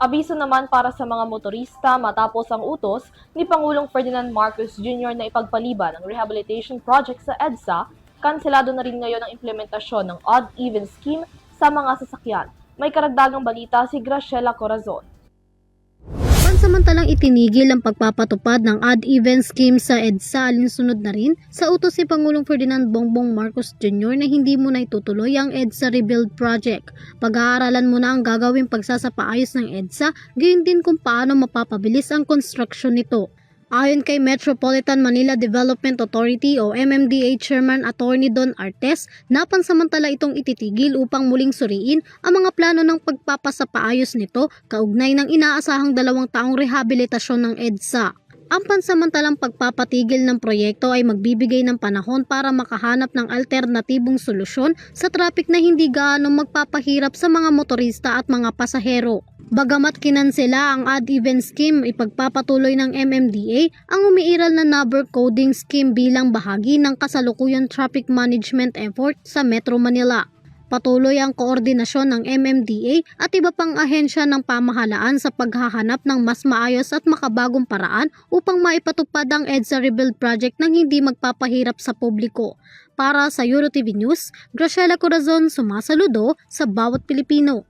Abiso naman para sa mga motorista matapos ang utos ni Pangulong Ferdinand Marcos Jr. na ipagpaliban ang rehabilitation project sa EDSA, kanselado na rin ngayon ang implementasyon ng odd-even scheme sa mga sasakyan. May karagdagang balita si Graciela Corazon. Pansamantalang itinigil ang pagpapatupad ng odd-even scheme sa EDSA alinsunod na rin sa utos ni Pangulong Ferdinand Bongbong Marcos Jr. na hindi muna itutuloy ang EDSA Rebuild Project. Pag-aaralan muna ang gagawing pagsasapaayos ng EDSA, gayon din kung paano mapapabilis ang construction nito. Ayon kay Metropolitan Manila Development Authority o MMDA Chairman Attorney Don Artes, napansamantala itong ititigil upang muling suriin ang mga plano ng pagpapasapaayos nito kaugnay ng inaasahang 2 taong rehabilitasyon ng EDSA. Ang pansamantalang pagpapatigil ng proyekto ay magbibigay ng panahon para makahanap ng alternatibong solusyon sa traffic na hindi gaanong magpapahirap sa mga motorista at mga pasahero. Bagamat kinansela ang odd-even scheme, ipagpapatuloy ng MMDA ang umiiral na number coding scheme bilang bahagi ng kasalukuyang traffic management effort sa Metro Manila. Patuloy ang koordinasyon ng MMDA at iba pang ahensya ng pamahalaan sa paghahanap ng mas maayos at makabagong paraan upang maipatupad ang EDSA Rebuild Project nang hindi magpapahirap sa publiko. Para sa EuroTV News, Graciela Corazon, sumasaludo sa bawat Pilipino.